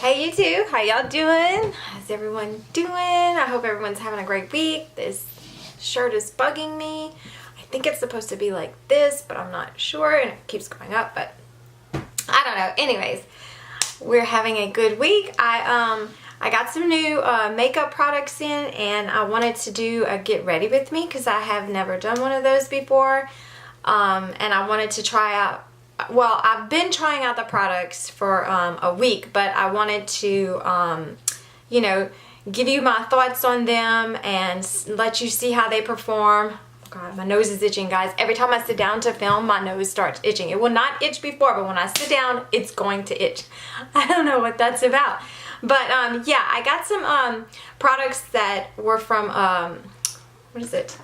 Hey YouTube, how y'all doing? How's everyone doing? I hope everyone's having a great week. This shirt is bugging me. I think it's supposed to be like this, but I'm not sure, and it keeps going up, but I don't know. Anyways, we're having a good week. I got some new makeup products in, and I wanted to do a get ready with me because I have never done one of those before, and I wanted to try out. Well, I've been trying out the products for a week, but I wanted to, you know, give you my thoughts on them and let you see how they perform. Oh God, my nose is itching, guys. Every time I sit down to film, my nose starts itching. It will not itch before, but when I sit down, it's going to itch. I don't know what that's about. But yeah, I got some products that were from, what is it?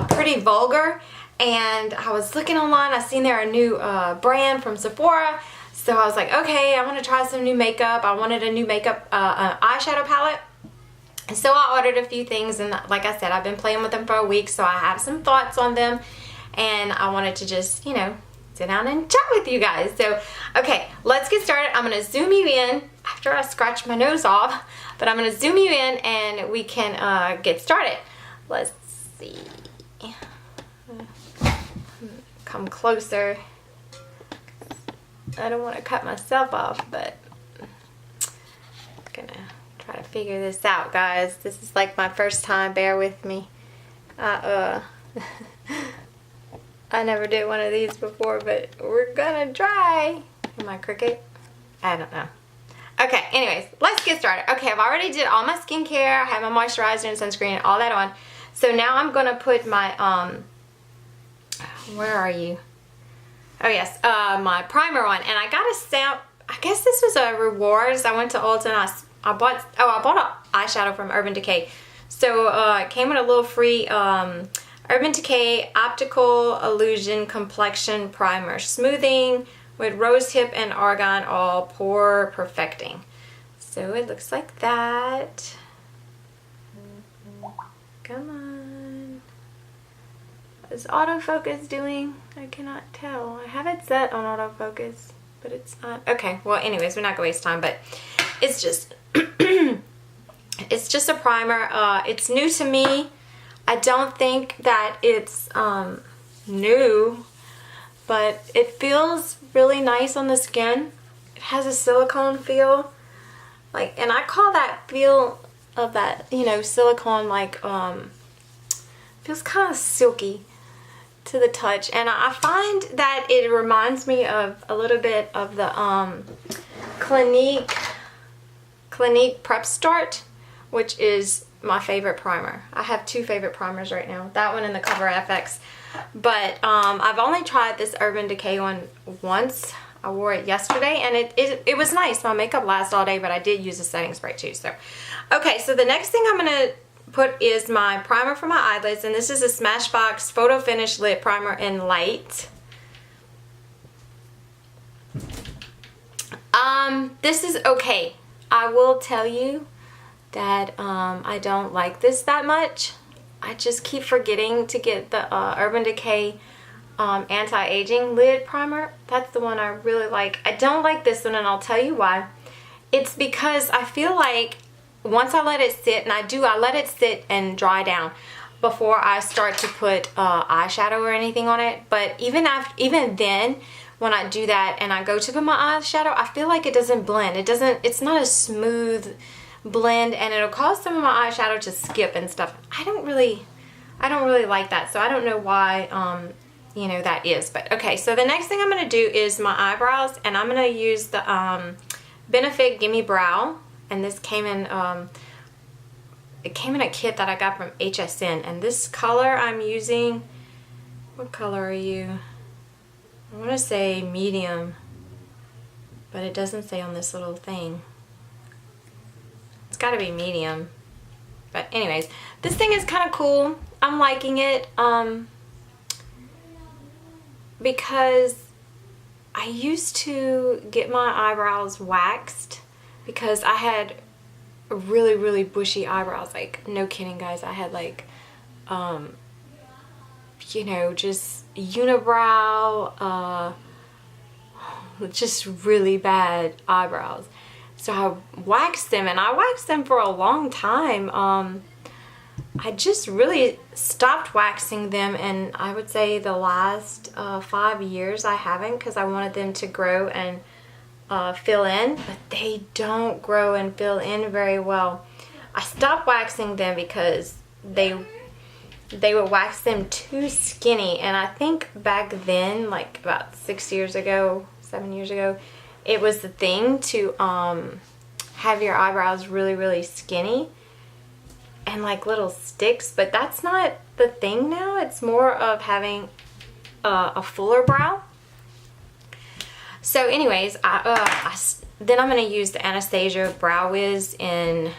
Pretty Vulgar. And I was looking online, I seen there a new brand from Sephora, so I was like, okay, I want to try some new makeup. I wanted a new makeup eyeshadow palette, so I ordered a few things, and like I said, I've been playing with them for a week, so I have some thoughts on them, and I wanted to just, you know, sit down and chat with you guys. So, okay, let's get started. I'm going to zoom you in after I scratch my nose off, but I'm going to zoom you in and we can get started. Let's see. Come closer. I don't want to cut myself off, but I'm gonna try to figure this out, guys. This is like my first time, bear with me. I never did one of these before, but we're gonna try. Am I crooked? I don't know. Okay, anyways, let's get started. Okay, I've already did all my skincare. I have my moisturizer and sunscreen and all that on. So now I'm gonna put my where are you? Oh yes, my primer on, and I got a stamp. I guess this was a rewards. I went to Ulta and I bought an eyeshadow from Urban Decay. So it came with a little free Urban Decay Optical Illusion Complexion Primer, smoothing with rosehip and argan, all pore perfecting. So it looks like that. Come on. What is autofocus doing? I cannot tell. I have it set on autofocus, but it's not. Okay, well anyways, we're not gonna waste time, but it's just it's just a primer. It's new to me. I don't think that it's new, but it feels really nice on the skin. It has a silicone feel, like, and I call that feel of that, you know, silicone, like feels kind of silky to the touch, and I find that it reminds me of a little bit of the Clinique Prep Start, which is my favorite primer. I have two favorite primers right now, that one and the Cover FX, but I've only tried this Urban Decay one once. I wore it yesterday, and it was nice. My makeup lasts all day, but I did use a setting spray too. So okay, so the next thing I'm gonna put is my primer for my eyelids, and this is a Smashbox Photo Finish Lip Primer in Light. This is okay. I will tell you that I don't like this that much. I just keep forgetting to get the Urban Decay Anti-Aging Lid Primer. That's the one I really like. I don't like this one, and I'll tell you why. It's because I feel like once I let it sit, and I let it sit and dry down before I start to put eyeshadow or anything on it. But even then, when I do that and I go to put my eyeshadow, I feel like it doesn't blend. It's not a smooth blend, and it'll cause some of my eyeshadow to skip and stuff. I don't really like that, so I don't know why you know, that is. But okay, so the next thing I'm gonna do is my eyebrows, and I'm gonna use the Benefit Gimme Brow. And this came in, it came in a kit that I got from HSN. And this color I'm using, what color are you? I want to say medium, but it doesn't say on this little thing. It's got to be medium. But anyways, this thing is kind of cool. I'm liking it because I used to get my eyebrows waxed, because I had really bushy eyebrows. Like, no kidding, guys. I had like, you know, just unibrow, just really bad eyebrows. So I waxed them, and I waxed them for a long time. I just really stopped waxing them, and I would say the last 5 years I haven't, because I wanted them to grow and fill in, but they don't grow and fill in very well. I stopped waxing them because they would wax them too skinny, and I think back then, like about 6 years ago, 7 years ago, it was the thing to have your eyebrows really skinny and like little sticks, but that's not the thing now. It's more of having a fuller brow. So anyways, then I'm going to use the Anastasia Brow Wiz in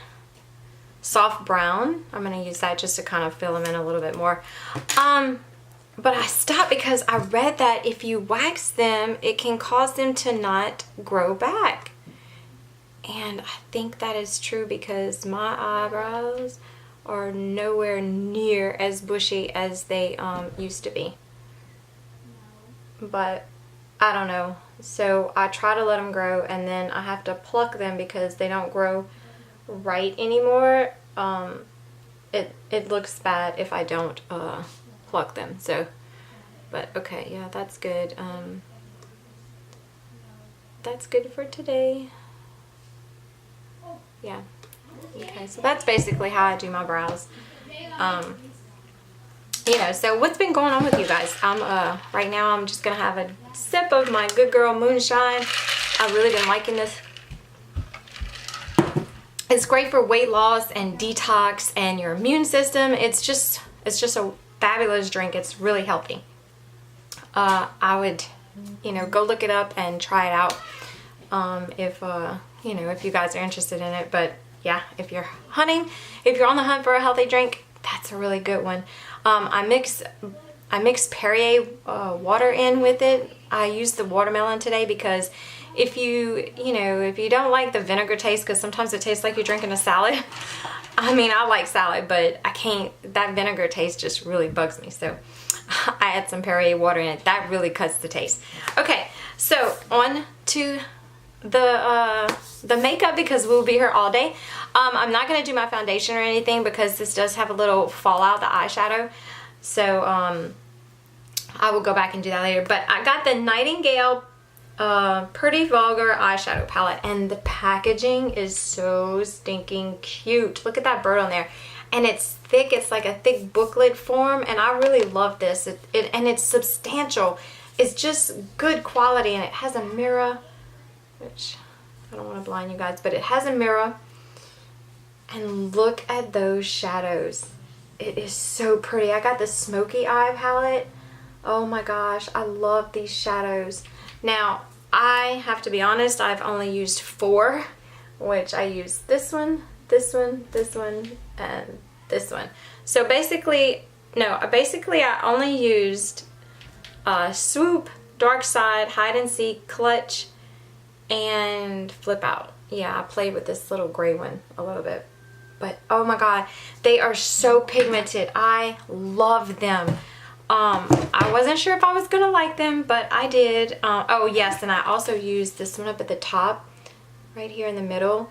soft brown. I'm going to use that just to kind of fill them in a little bit more. But I stopped because I read that if you wax them, it can cause them to not grow back. And I think that is true because my eyebrows are nowhere near as bushy as they used to be. But I don't know. So I try to let them grow, and then I have to pluck them because they don't grow right anymore. It looks bad if I don't pluck them. So, but okay, yeah, that's good. That's good for today. Yeah. Okay, so that's basically how I do my brows. You know, so what's been going on with you guys? Right now I'm just gonna have a sip of my Good Girl Moonshine. I've really been liking this. It's great for weight loss and detox and your immune system. It's just a fabulous drink. It's really healthy. I would, you know, go look it up and try it out if you know, if you guys are interested in it. But yeah, if you're hunting, if you're on the hunt for a healthy drink, that's a really good one. I mix Perrier water in with it. I used the watermelon today because if you don't like the vinegar taste, because sometimes it tastes like you're drinking a salad. I mean, I like salad, but I can't, that vinegar taste just really bugs me. So I add some Perrier water in it. That really cuts the taste. Okay, so on to the makeup, because we'll be here all day. I'm not going to do my foundation or anything because this does have a little fallout, the eyeshadow. So I will go back and do that later. But I got the Nightingale Pretty Vulgar eyeshadow palette, and the packaging is so stinking cute. Look at that bird on there. And it's thick. It's like a thick booklet form, and I really love this. And it's substantial. It's just good quality, and it has a mirror, which I don't want to blind you guys, but it has a mirror. And look at those shadows. It is so pretty. I got the Smoky Eye palette. Oh my gosh, I love these shadows. Now, I have to be honest, I've only used 4, which I used this one, this one, this one, and this one. So basically, I only used Swoop, Dark Side, Hide and Seek, Clutch, and Flip Out. Yeah, I played with this little gray one a little bit. But oh my god, they are so pigmented. I love them. I wasn't sure if I was gonna like them, but I did. Oh yes, and I also used this one up at the top, right here in the middle.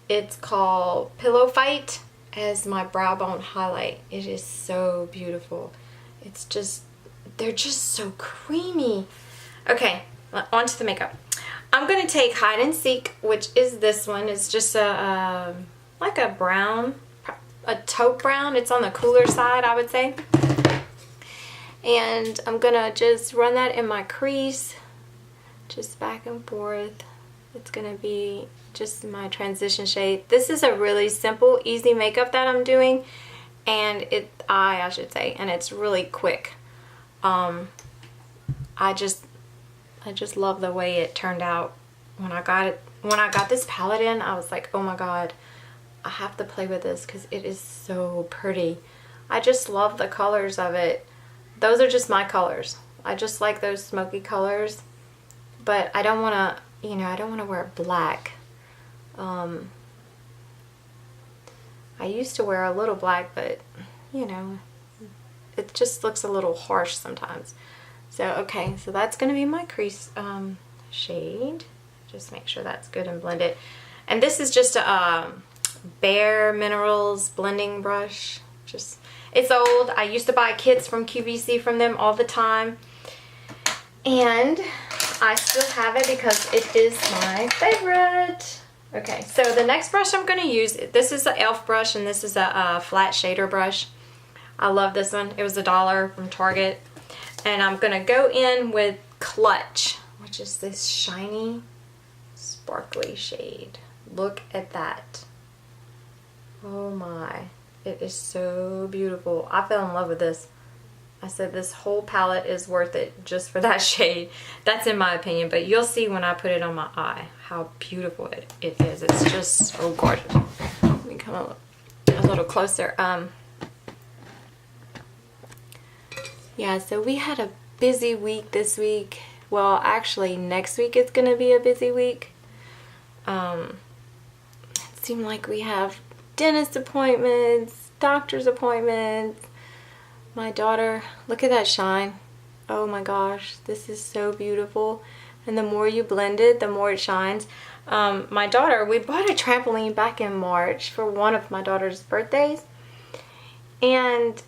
It's called Pillow Fight as my brow bone highlight. It is so beautiful. It's just, they're just so creamy. Okay, on to the makeup. I'm gonna take Hide and Seek, which is this one. It's just a like a brown, a taupe brown. It's on the cooler side, I would say. And I'm gonna just run that in my crease, just back and forth. It's gonna be just my transition shade. This is a really simple, easy makeup that I'm doing, and I should say, and it's really quick. I just love the way it turned out. When I got this palette in, I was like, oh my god, I have to play with this because it is so pretty. I just love the colors of it. Those are just my colors. I just like those smoky colors, but I don't want to, you know, I don't want to wear black. I used to wear a little black, but you know, it just looks a little harsh sometimes. So okay, so that's going to be my crease shade. Just make sure that's good and blend it. And this is just a Bare Minerals blending brush. It's old. I used to buy kits from QVC from them all the time. And I still have it because it is my favorite. Okay, so the next brush I'm going to use, this is the e.l.f. brush, and this is a flat shader brush. I love this one. It was $1 from Target. And I'm going to go in with Clutch, which is this shiny, sparkly shade. Look at that. Oh my. It is so beautiful. I fell in love with this. I said this whole palette is worth it just for that shade. That's in my opinion, but you'll see when I put it on my eye how beautiful it is. It's just so gorgeous. Let me come a little closer. Yeah, so we had a busy week this week. Well, actually next week it's gonna be a busy week. It seemed like we have dentist appointments, doctor's appointments. My daughter, look at that shine. Oh my gosh, this is so beautiful. And the more you blend it, the more it shines. My daughter, we bought a trampoline back in March for one of my daughter's birthdays. And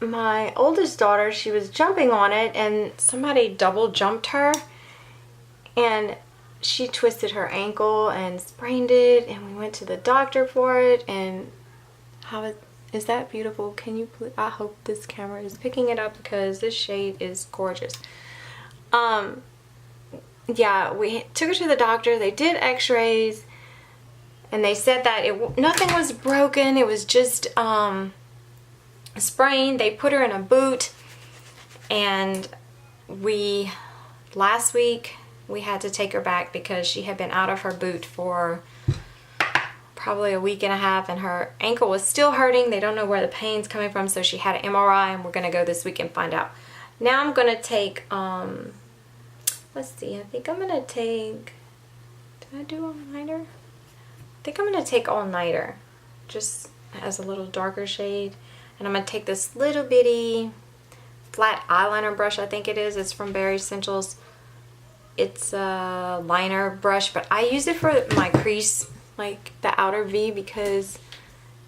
my oldest daughter, she was jumping on it and somebody double jumped her. And she twisted her ankle and sprained it, and we went to the doctor for it. And how is that beautiful? Can you please, I hope this camera is picking it up because this shade is gorgeous. Yeah, we took her to the doctor. They did x-rays and they said that nothing was broken. It was just sprained. They put her in a boot, and last week we had to take her back because she had been out of her boot for probably a week and a half, and her ankle was still hurting. They don't know where the pain's coming from, so she had an MRI, and we're going to go this week and find out. Now I'm going to take, let's see, I think I'm going to take, did I do all-nighter? I think I'm going to take all-nighter, just as a little darker shade. And I'm going to take this little bitty flat eyeliner brush, I think it is. It's from Bare Essentials. It's a liner brush, but I use it for my crease, like the outer V, because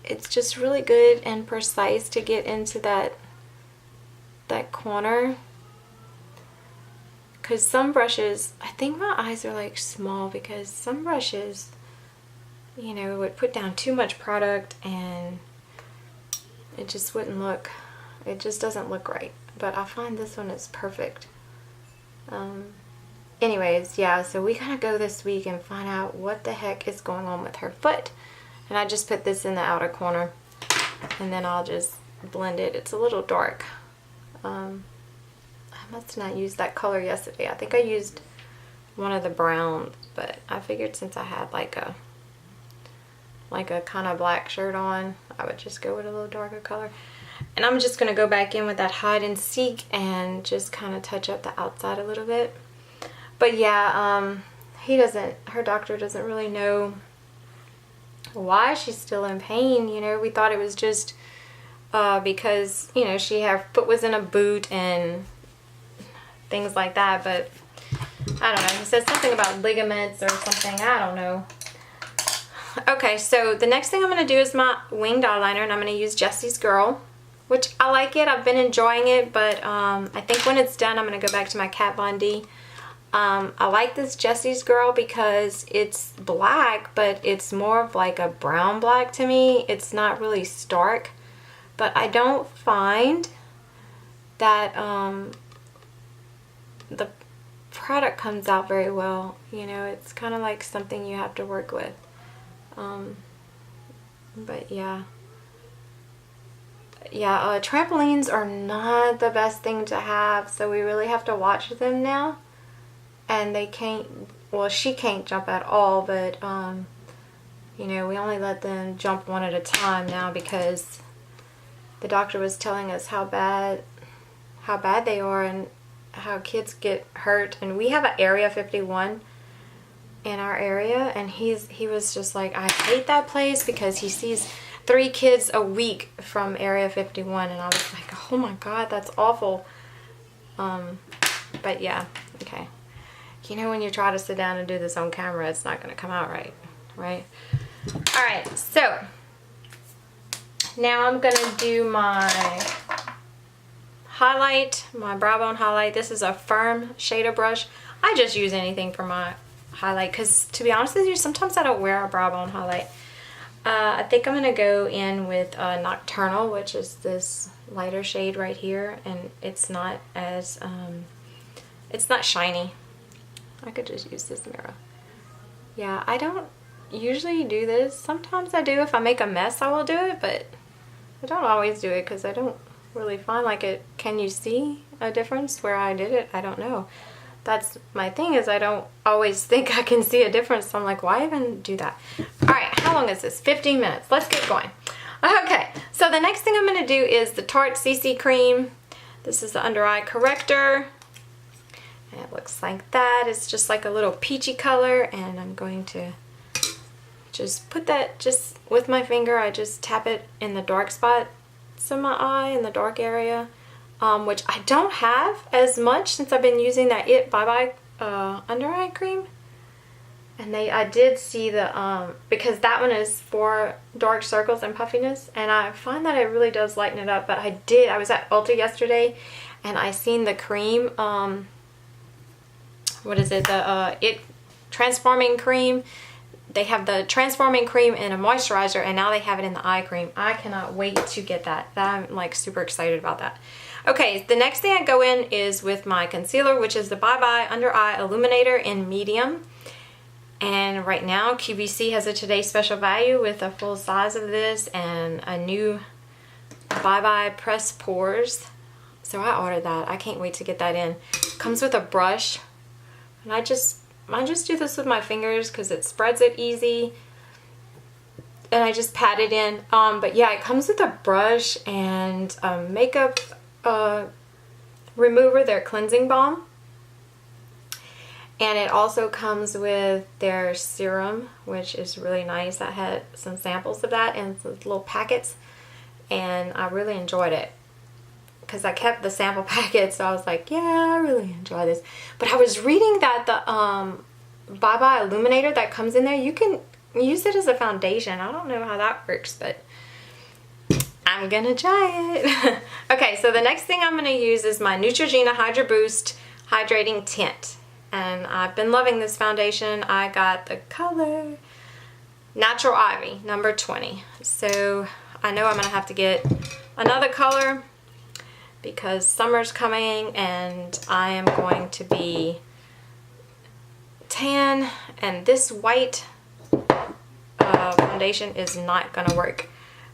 it's just really good and precise to get into that corner. Because some brushes, I think my eyes are like small, because some brushes, you know, would put down too much product and it just wouldn't look, it just doesn't look right. But I find this one is perfect. Anyways, yeah, so we gotta go this week and find out what the heck is going on with her foot. And I just put this in the outer corner, and then I'll just blend it. It's a little dark. I must not use that color yesterday. I think I used one of the browns, but I figured since I had like a kind of black shirt on, I would just go with a little darker color. And I'm just gonna go back in with that hide and seek and just kind of touch up the outside a little bit. But yeah, her doctor doesn't really know why she's still in pain. You know, we thought it was just because, you know, her foot was in a boot and things like that. But I don't know. He said something about ligaments or something. I don't know. Okay, so the next thing I'm going to do is my winged eyeliner, and I'm going to use Jessie's Girl, which I like it. I've been enjoying it, but I think when it's done, I'm going to go back to my Kat Von D. I like this Jessie's Girl because it's black, but it's more of like a brown black to me. It's not really stark, but I don't find that the product comes out very well. You know, it's kind of like something you have to work with. But yeah. Yeah, trampolines are not the best thing to have, so we really have to watch them now. And they can't, well, she can't jump at all, but you know, we only let them jump one at a time now because the doctor was telling us how bad they are and how kids get hurt. And we have an Area 51 in our area, and he was just like, I hate that place because he sees 3 kids a week from Area 51, and I was like, oh my god, that's awful. But yeah, okay. You know, when you try to sit down and do this on camera, it's not going to come out right. right? All right, so now I'm gonna do my highlight, my brow bone highlight. This is a firm shader brush. I just use anything for my highlight because, to be honest with you, sometimes I don't wear a brow bone highlight. I think I'm gonna go in with Nocturnal, which is this lighter shade right here, and it's not as it's not shiny. I could just use this mirror. Yeah, I don't usually do this. Sometimes I do. If I make a mess, I will do it, but I don't always do it because I don't really find like it. Can you see a difference where I did it? I don't know. That's my thing, is I don't always think I can see a difference. So I'm like, why even do that? All right, how long is this? 15 minutes. Let's get going. Okay, so the next thing I'm going to do is the Tarte CC cream. This is the under eye corrector. And it looks like that. It's just like a little peachy color, and I'm going to just put that just with my finger. I just tap it in the dark spots in my eye, in the dark area. Which I don't have as much since I've been using that It Bye Bye under eye cream. And I did see the, because that one is for dark circles and puffiness, and I find that it really does lighten it up. But I was at Ulta yesterday, and I seen the cream, what is it, the It Transforming Cream. They have the transforming cream in a moisturizer, and now they have it in the eye cream. I cannot wait to get that. I'm like super excited about that. Okay, the next thing I go in is with my concealer, which is the Bye Bye Under Eye Illuminator in medium. And right now, QVC has a Today Special Value with a full size of this and a new Bye Bye Press Pores. So I ordered that. I can't wait to get that in. Comes with a brush, and I just do this with my fingers because it spreads it easy. And I just pat it in. But yeah, it comes with a brush and makeup remover, their cleansing balm, and it also comes with their serum, which is really nice. I had some samples of that in little packets, and I really enjoyed it because I kept the sample packets, so I was like, yeah, I really enjoy this. But I was reading that the Bye Bye Illuminator that comes in there, you can use it as a foundation. I don't know how that works, but I'm gonna try it. Okay, so the next thing I'm gonna use is my Neutrogena Hydra Boost Hydrating Tint. And I've been loving this foundation. I got the color Natural Ivy, number 20. So I know I'm gonna have to get another color because summer's coming and I am going to be tan, and this white foundation is not gonna work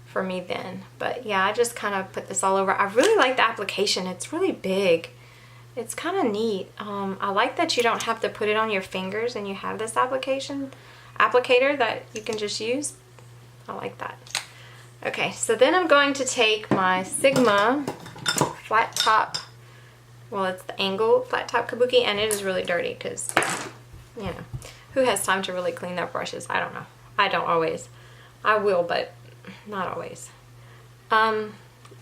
for me then. But yeah, I just kind of put this all over. I really like the application. It's really big. It's kind of neat. I like that you don't have to put it on your fingers and you have this applicator that you can just use. I like that. Okay, so then I'm going to take my Sigma flat top, well, it's the angle flat top kabuki, and it is really dirty because, you know, who has time to really clean their brushes? I don't know. I don't always. I will, but not always.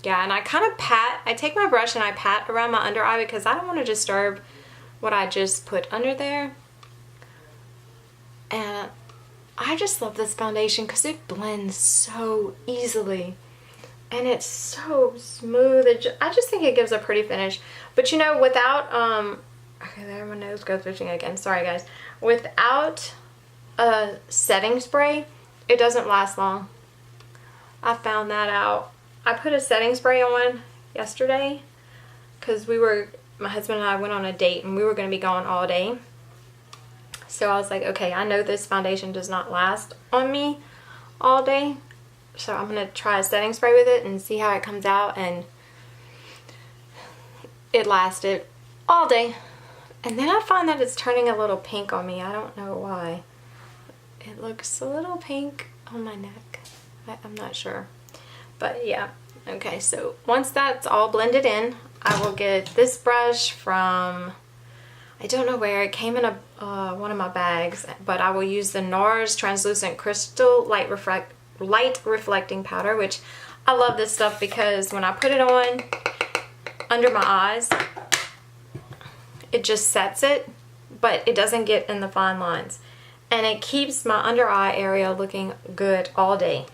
Yeah, and I kind of pat, I take my brush and I pat around my under eye because I don't want to disturb what I just put under there. And I just love this foundation because it blends so easily. And it's so smooth. I just think it gives a pretty finish. But you know, without, okay, there my nose goes twitching again. Sorry guys. Without a setting spray, it doesn't last long. I found that out. I put a setting spray on yesterday because my husband and I went on a date and we were going to be gone all day. So I was like, okay, I know this foundation does not last on me all day. So I'm going to try a setting spray with it and see how it comes out. And it lasted all day. And then I find that it's turning a little pink on me. I don't know why. It looks a little pink on my neck. I'm not sure. But yeah, okay, so once that's all blended in, I will get this brush from, I don't know where, it came in one of my bags, but I will use the NARS Translucent Crystal Light Reflecting Powder, which I love this stuff because when I put it on under my eyes, it just sets it, but it doesn't get in the fine lines. and it keeps my under eye area looking good all day.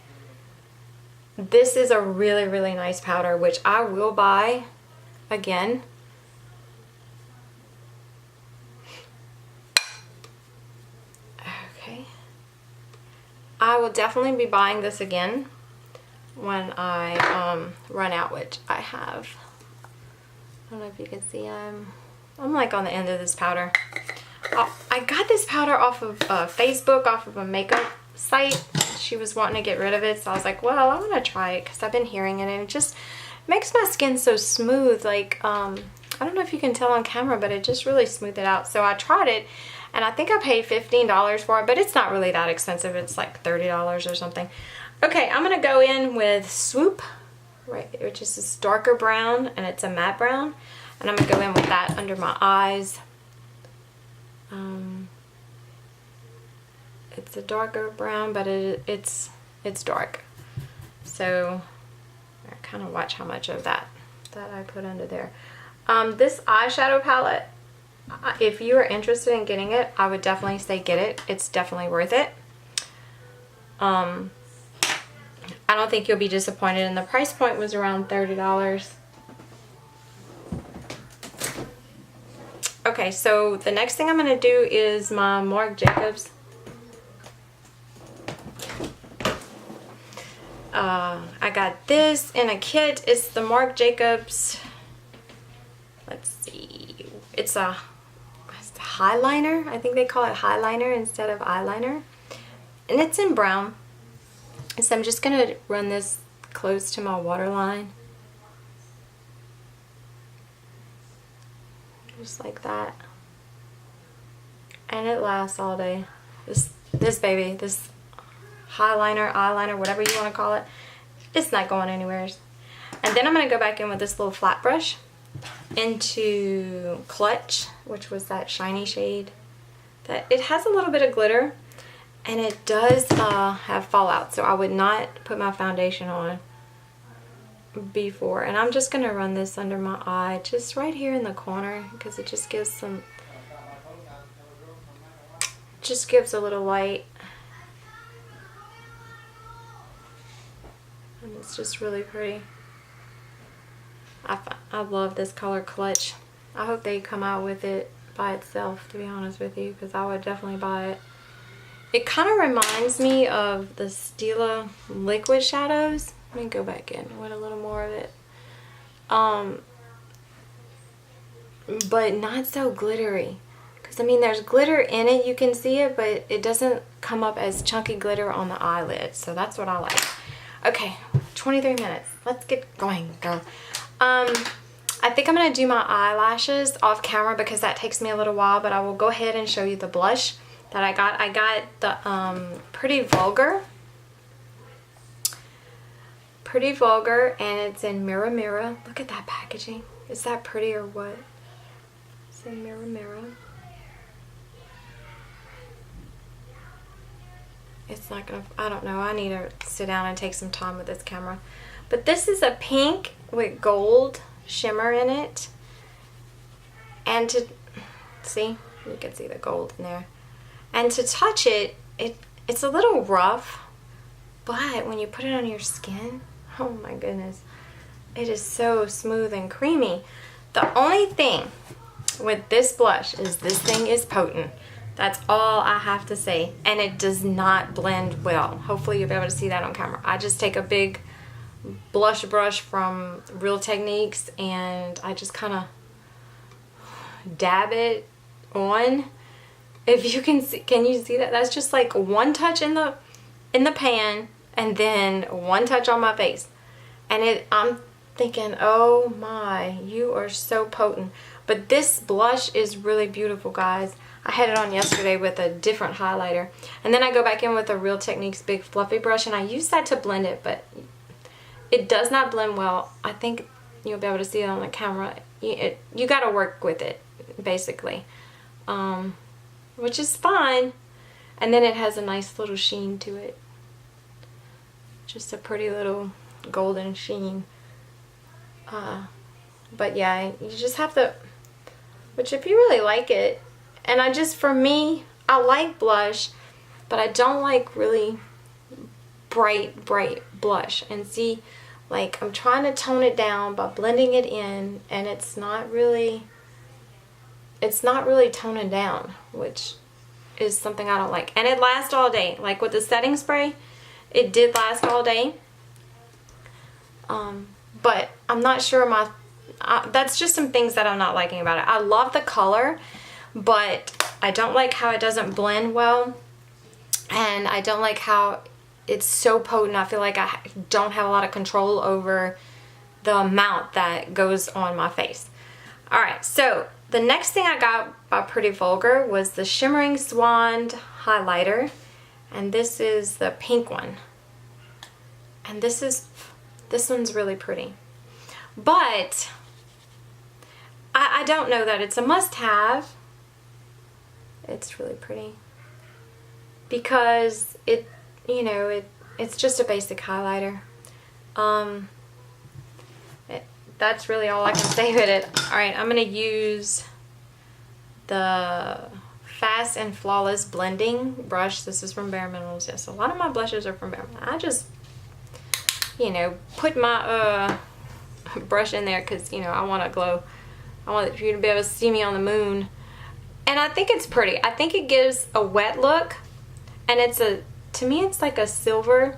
This is a really, really nice powder, which I will buy again. Okay. I will definitely be buying this again when I run out, which I have. I don't know if you can see, I'm like on the end of this powder. I got this powder off of Facebook, off of a makeup site. She was wanting to get rid of it, so I was like, well, I'm gonna try it because I've been hearing it, and it just makes my skin so smooth. Like, I don't know if you can tell on camera, but it just really smoothed it out. So I tried it, and I think I paid $15 for it, but it's not really that expensive. It's like $30 or something. Okay, I'm gonna go in with Swoop, right, which is this darker brown, and it's a matte brown, and I'm gonna go in with that under my eyes. It's a darker brown, but it's dark. So I kind of watch how much of that I put under there. This eyeshadow palette, if you are interested in getting it, I would definitely say get it. It's definitely worth it. I don't think you'll be disappointed, and the price point was around $30. Okay, so the next thing I'm going to do is my Marc Jacobs. I got this in a kit. It's the Marc Jacobs, let's see, it's a highliner. I think they call it highliner instead of eyeliner. And it's in brown. So I'm just going to run this close to my waterline. Just like that. And it lasts all day. This baby, this highliner, eyeliner, whatever you want to call it, it's not going anywhere. And then I'm going to go back in with this little flat brush into Clutch, which was that shiny shade. That it has a little bit of glitter, and it does have fallout, so I would not put my foundation on before. And I'm just going to run this under my eye, just right here in the corner, because it just gives some, just gives a little light. And it's just really pretty. I love this color Clutch. I hope they come out with it by itself, to be honest with you, because I would definitely buy it. It kind of reminds me of the Stila liquid shadows. Let me go back in with a little more of it. But not so glittery. Because, I mean, there's glitter in it. You can see it, but it doesn't come up as chunky glitter on the eyelid. So that's what I like. Okay, 23 minutes. Let's get going, girl. I think I'm going to do my eyelashes off camera because that takes me a little while, but I will go ahead and show you the blush that I got. I got the Pretty Vulgar. Pretty Vulgar, and it's in Mirror Mirror. Look at that packaging. Is that pretty or what? It's in Mirror Mirror. It's not gonna, I don't know, I need to sit down and take some time with this camera. But this is a pink with gold shimmer in it. And to, see, you can see the gold in there. And to touch it, it's a little rough, but when you put it on your skin, oh my goodness, it is so smooth and creamy. The only thing with this blush is this thing is potent. That's all I have to say. And it does not blend well. Hopefully you'll be able to see that on camera. I just take a big blush brush from Real Techniques and I just kind of dab it on. If you can see, can you see that? That's just like one touch in the pan and then one touch on my face. And I'm thinking, oh my, you are so potent. But this blush is really beautiful, guys. I had it on yesterday with a different highlighter. And then I go back in with a Real Techniques big fluffy brush and I use that to blend it, but it does not blend well. I think you'll be able to see it on the camera. You got to work with it, basically. Which is fine. And then it has a nice little sheen to it. Just a pretty little golden sheen. But yeah, you just have to, which if you really like it, and for me, I like blush but I don't like really bright blush. And see, like, I'm trying to tone it down by blending it in, and it's not really toning down, which is something I don't like. And it lasts all day. Like with the setting spray, it did last all day. But I'm not sure that's just some things that I'm not liking about it. I love the color, but I don't like how it doesn't blend well. And I don't like how it's so potent. I feel like I don't have a lot of control over the amount that goes on my face. Alright, so the next thing I got by Pretty Vulgar was the Shimmering SWAN highlighter. And this is the pink one. And this one's really pretty. But I don't know that it's a must-have. It's really pretty. Because it's just a basic highlighter. That's really all I can say with it. Alright, I'm going to use the Fast and Flawless Blending brush. This is from Bare Minerals. Yes, a lot of my blushes are from Bare Minerals. I just, put my brush in there because, I want to glow. I want you to be able to see me on the moon. And I think it's pretty. I think it gives a wet look. And to me, it's like a silver.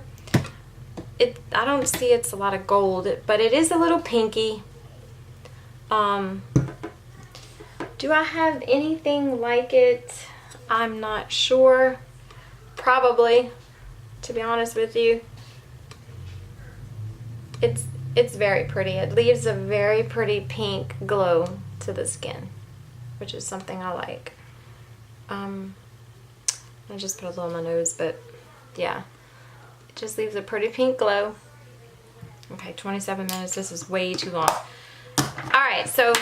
I don't see it's a lot of gold, but it is a little pinky. Do I have anything like it? I'm not sure. Probably, to be honest with you. It's very pretty. It leaves a very pretty pink glow to the skin, which is something I like. I just put a little on my nose, but yeah. It just leaves a pretty pink glow. Okay, 27 minutes. This is way too long. Alright, so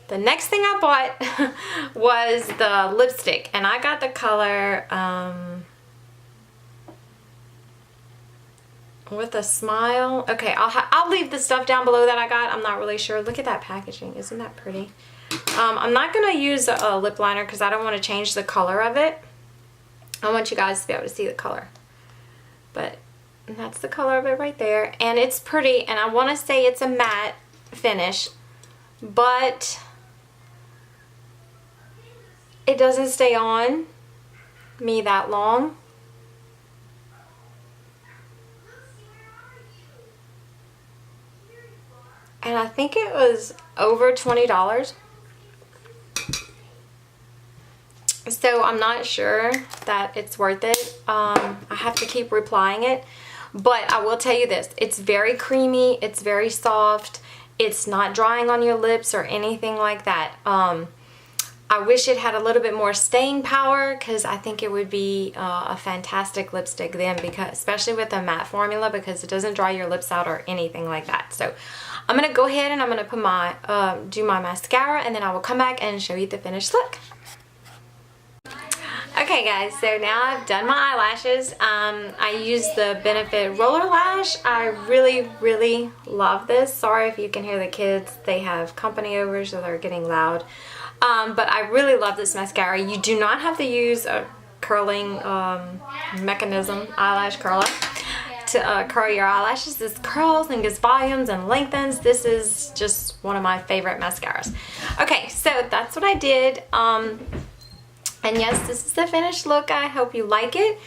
the next thing I bought was the lipstick. And I got the color With a Smile. Okay, I'll leave the stuff down below that I got. I'm not really sure. Look at that packaging. Isn't that pretty? I'm not going to use a lip liner because I don't want to change the color of it. I want you guys to be able to see the color. But that's the color of it right there. And it's pretty. And I want to say it's a matte finish. But it doesn't stay on me that long. And I think it was over $20. So I'm not sure that it's worth it. I have to keep replying it. But I will tell you this. It's very creamy. It's very soft. It's not drying on your lips or anything like that. I wish it had a little bit more staying power because I think it would be a fantastic lipstick then, because especially with the matte formula, because it doesn't dry your lips out or anything like that. So I'm going to go ahead and I'm going to put my do my mascara, and then I will come back and show you the finished look. Okay guys, so now I've done my eyelashes. I used the Benefit Roller Lash. I really love this. Sorry if you can hear the kids. They have company over, so they're getting loud. But I really love this mascara. You do not have to use a curling mechanism, eyelash curler, to curl your eyelashes. This curls and gives volumes and lengthens. This is just one of my favorite mascaras. Okay, so that's what I did. And yes, this is the finished look. I hope you like it.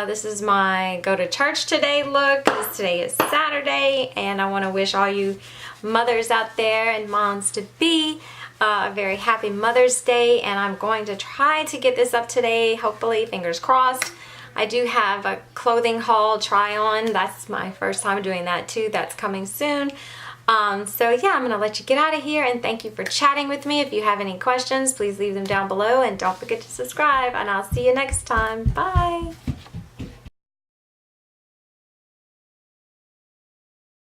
This is my go to church today look. Today is Saturday, and I want to wish all you mothers out there and moms to be a very happy Mother's Day. And I'm going to try to get this up today, hopefully, fingers crossed. I do have a clothing haul try on. That's my first time doing that too. That's coming soon. So yeah, I'm going to let you get out of here, and thank you for chatting with me. If you have any questions, please leave them down below, and don't forget to subscribe, and I'll see you next time. Bye!